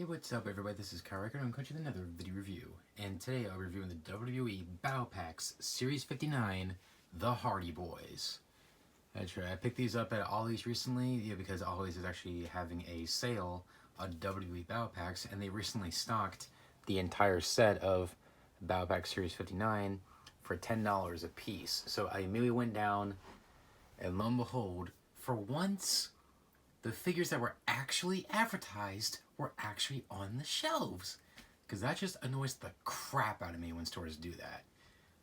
What's up everybody, this is Kyle Record, and I'm coming with another video review. And today I'll be reviewing the WWE Battle Packs Series 59, The Hardy Boys. That's right, I picked these up at Ollie's recently, because Ollie's is actually having a sale on WWE Battle Packs, and they recently stocked the entire set of Battle Pack Series 59 for $10 a piece. So I immediately went down, and lo and behold, for once, the figures that were actually advertised were actually on the shelves. Because that just annoys the crap out of me when stores do that.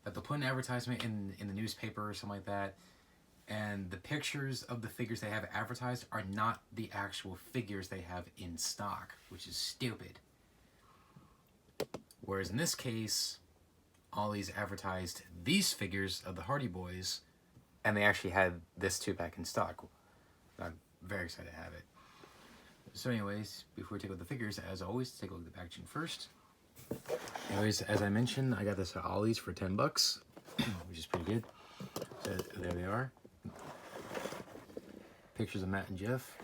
That they'll put an advertisement in the newspaper or something like that, and the pictures of the figures they have advertised are not the actual figures they have in stock, which is stupid. Whereas in this case, Ollie's advertised these figures of the Hardy Boys, and they actually had this 2-pack in stock. I'm very excited to have it. So anyways, before we take a look at the figures, as always, take a look at the packaging first. Anyways, as I mentioned, I got this at Ollie's for 10 bucks, which is pretty good. So there they are. Pictures of Matt and Jeff,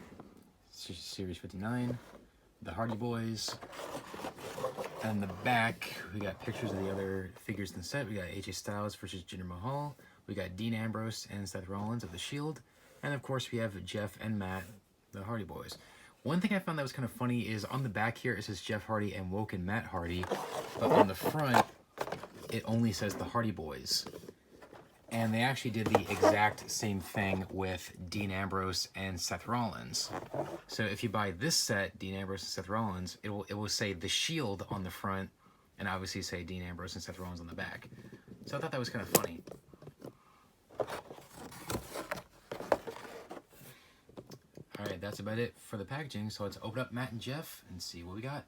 Series 59, the Hardy Boys. And the back, we got pictures of the other figures in the set. We got AJ Styles versus Jinder Mahal. We got Dean Ambrose and Seth Rollins of The Shield. And of course, we have Jeff and Matt, the Hardy Boys. One thing I found that was kind of funny is on the back here, it says Jeff Hardy and Woken Matt Hardy. But on the front, it only says the Hardy Boys. And they actually did the exact same thing with Dean Ambrose and Seth Rollins. So if you buy this set, Dean Ambrose and Seth Rollins, it will say The Shield on the front, and obviously say Dean Ambrose and Seth Rollins on the back. So I thought that was kind of funny. Alright, that's about it for the packaging, so let's open up Matt and Jeff and see what we got.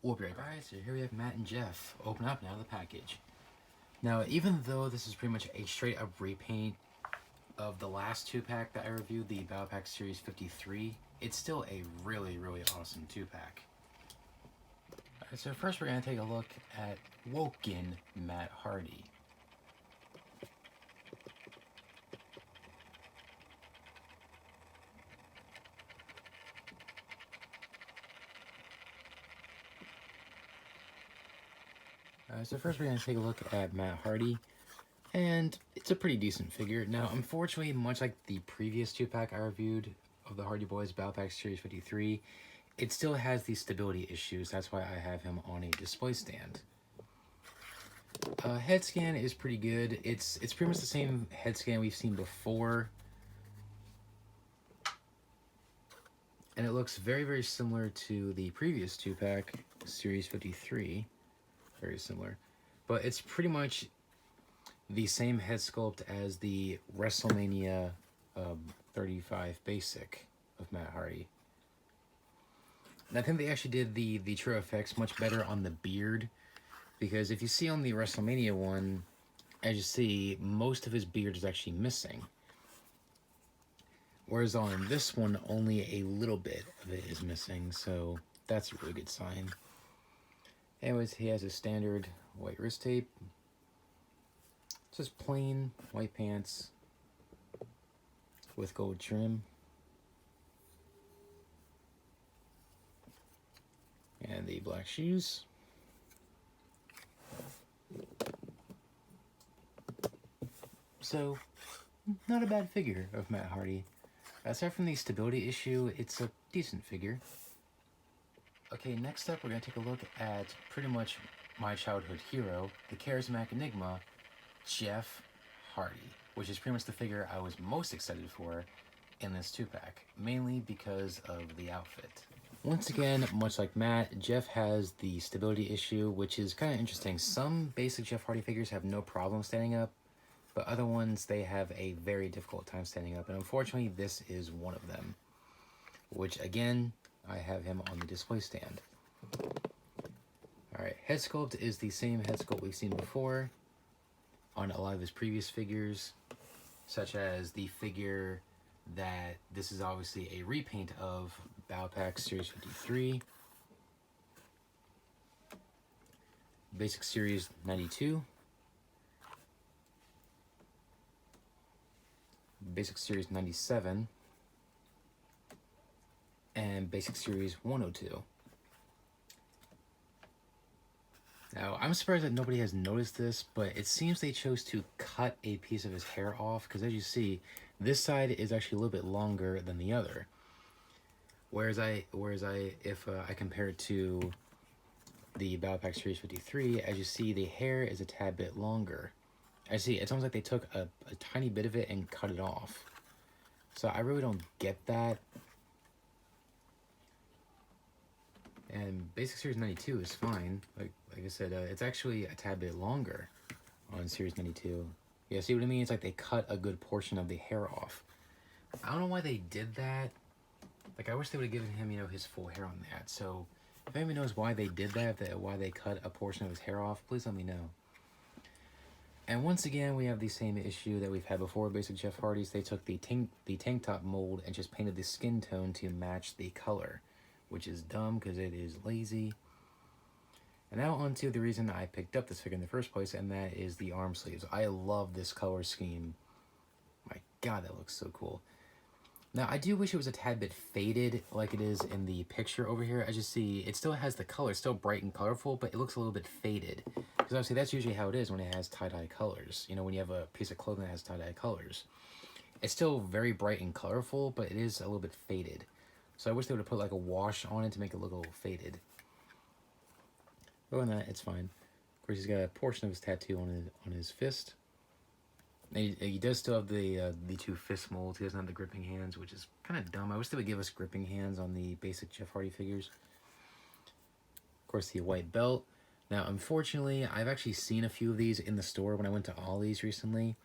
We'll be right back. Alright, so here we have Matt and Jeff. Open up now the package. Now, even though this is pretty much a straight-up repaint of the last 2-pack that I reviewed, the Battle Pack Series 53, it's still a really, really awesome 2-pack. Alright, so first we're going to take a look at Woken Matt Hardy. So first we're going to take a look at Matt Hardy, and it's a pretty decent figure. Now, unfortunately, much like the previous 2-pack I reviewed of the Hardy Boys Battle Pack Series 53, it still has these stability issues. That's why I have him on a display stand. Head scan is pretty good. It's pretty much the same head scan we've seen before, and it looks very, very similar to the previous 2-pack Series 53. Very similar, but it's pretty much the same head sculpt as the WrestleMania 35 basic of Matt Hardy. And I think they actually did the true effects much better on the beard, because if you see on the WrestleMania one, as you see, most of his beard is actually missing, whereas on this one only a little bit of it is missing, so that's a really good sign. Anyways, he has a standard white wrist tape. Just plain white pants with gold trim. And the black shoes. So, not a bad figure of Matt Hardy. Aside from the stability issue, it's a decent figure. Okay, next up we're going to take a look at pretty much my childhood hero, the charismatic enigma, Jeff Hardy, which is pretty much the figure I was most excited for in this 2-pack, mainly because of the outfit. Once again, much like Matt, Jeff has the stability issue, which is kind of interesting. Some basic Jeff Hardy figures have no problem standing up, but other ones, they have a very difficult time standing up, and unfortunately this is one of them, which again, I have him on the display stand. Alright, head sculpt is the same head sculpt we've seen before on a lot of his previous figures, such as the figure that this is obviously a repaint of Battle Pack Series 53, Basic Series 92, Basic Series 97, and Basic Series 102. Now, I'm surprised that nobody has noticed this, but it seems they chose to cut a piece of his hair off, because as you see, this side is actually a little bit longer than the other. If I compare it to the Battle Pack Series 53, as you see, the hair is a tad bit longer. I see, it's almost like they took a tiny bit of it and cut it off. So I really don't get that. And Basic Series 92 is fine. Like I said, it's actually a tad bit longer on Series 92. Yeah, see what I mean? It's like they cut a good portion of the hair off. I don't know why they did that. Like, I wish they would have given him, you know, his full hair on that. So, if anyone knows why they did that, why they cut a portion of his hair off, please let me know. And once again, we have the same issue that we've had before. Basic Jeff Hardy's, they took the tank top mold and just painted the skin tone to match the color, which is dumb because it is lazy. And now on to the reason I picked up this figure in the first place, and that is the arm sleeves. I love this color scheme. My God, that looks so cool. Now, I do wish it was a tad bit faded like it is in the picture over here. As you see, it still has the color. It's still bright and colorful, but it looks a little bit faded. Because obviously that's usually how it is when it has tie-dye colors. You know, when you have a piece of clothing that has tie-dye colors. It's still very bright and colorful, but it is a little bit faded. So I wish they would have put like a wash on it to make it look a little faded. Other than that, it's fine. Of course, he's got a portion of his tattoo on his fist. He does still have the two fist molds. He doesn't have the gripping hands, which is kind of dumb. I wish they would give us gripping hands on the basic Jeff Hardy figures. Of course, the white belt. Now, unfortunately, I've actually seen a few of these in the store when I went to Ollie's recently.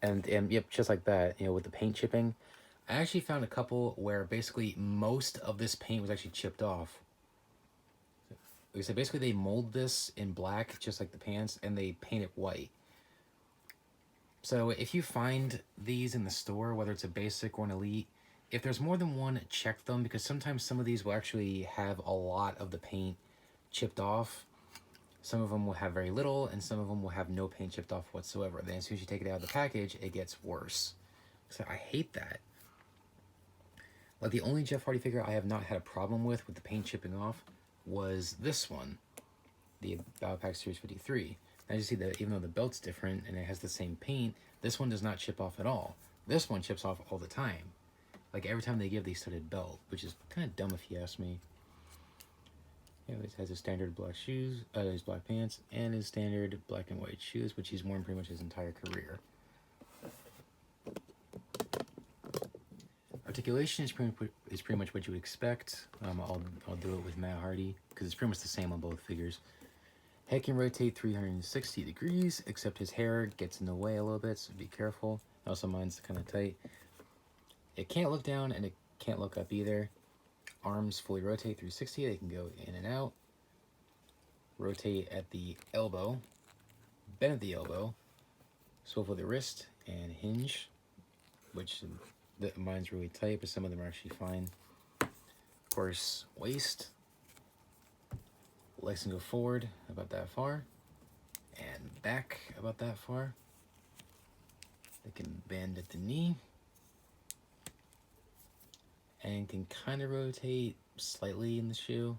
And yep, just like that, you know, with the paint chipping. I actually found a couple where basically most of this paint was actually chipped off. Like I said, basically they mold this in black, just like the pants, and they paint it white. So if you find these in the store, whether it's a basic or an elite, if there's more than one, check them, because sometimes some of these will actually have a lot of the paint chipped off. Some of them will have very little, and some of them will have no paint chipped off whatsoever. Then as soon as you take it out of the package, it gets worse. So I hate that. Like, the only Jeff Hardy figure I have not had a problem with the paint chipping off was this one, the Battle Pack Series 53. As you see, that even though the belt's different and it has the same paint, this one does not chip off at all. This one chips off all the time. Like, every time they give the studded belt, which is kind of dumb if you ask me. Anyways, has his standard black shoes, his black pants, and his standard black and white shoes, which he's worn pretty much his entire career. Articulation is pretty much what you would expect. I'll do it with Matt Hardy, because it's pretty much the same on both figures. Head can rotate 360 degrees, except his hair gets in the way a little bit, so be careful. Also, mine's kind of tight. It can't look down, and it can't look up either. Arms fully rotate 360, they can go in and out. Rotate at the elbow, bend at the elbow, swivel the wrist, and hinge, which mine's really tight, but some of them are actually fine. Of course, waist. Legs can go forward about that far, and back about that far. They can bend at the knee, and can kind of rotate slightly in the shoe,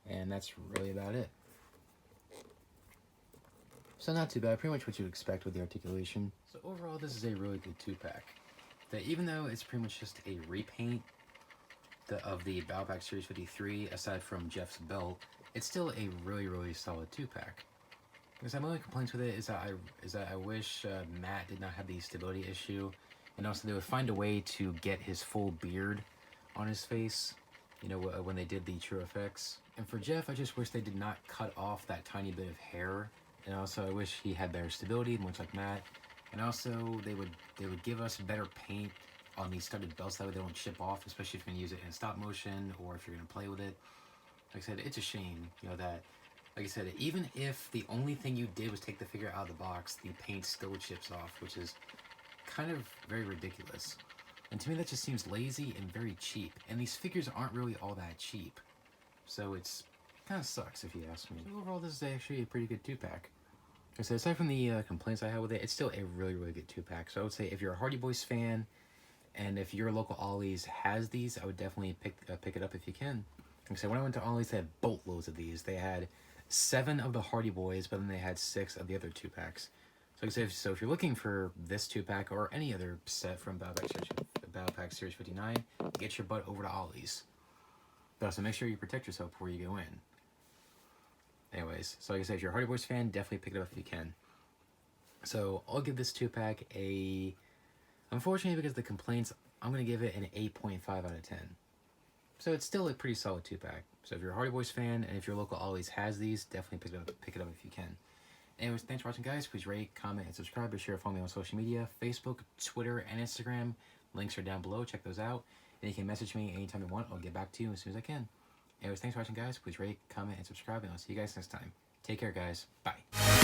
and that's really about it. So not too bad, pretty much what you'd expect with the articulation. So overall, this is a really good 2-pack. That even though it's pretty much just a repaint of the Battle Pack Series 53, aside from Jeff's belt, it's still a really, really solid 2-pack. Because my only complaints with it is that I wish Matt did not have the stability issue, and also they would find a way to get his full beard on his face, you know, when they did the True Effects. And for Jeff, I just wish they did not cut off that tiny bit of hair, and also I wish he had better stability, much like Matt. And also they would give us better paint on these studded belts, that way they don't chip off, especially if you're gonna use it in stop motion or if you're gonna play with it. Like I said, it's a shame, you know, that, like I said, even if the only thing you did was take the figure out of the box, the paint still chips off, which is kind of very ridiculous. And to me, that just seems lazy and very cheap. And these figures aren't really all that cheap. So it's kind of sucks, if you ask me. So overall, this is actually a pretty good 2-pack. Like I said, aside from the complaints I had with it, it's still a really, really good 2-pack. So I would say if you're a Hardy Boyz fan, and if your local Ollie's has these, I would definitely pick it up if you can. Like I said, when I went to Ollie's, they had boatloads of these. They had 7 of the Hardy Boys, but then they had 6 of the other 2-packs. So if you're looking for this 2-pack or any other set from Battle Pack Series 59, get your butt over to Ollie's. So make sure you protect yourself before you go in. Anyways, so like I said, if you're a Hardy Boys fan, definitely pick it up if you can. So I'll give this 2-pack a... Unfortunately, because of the complaints, I'm going to give it an 8.5 out of 10. So it's still a pretty solid 2-pack. So if you're a Hardy Boys fan, and if your local Ollie's has these, definitely pick it up if you can. Anyways, thanks for watching, guys. Please rate, comment, and subscribe. Be sure to follow me on social media, Facebook, Twitter, and Instagram. Links are down below. Check those out. And you can message me anytime you want. I'll get back to you as soon as I can. Anyways, thanks for watching, guys. Please rate, comment, and subscribe, and I'll see you guys next time. Take care, guys. Bye.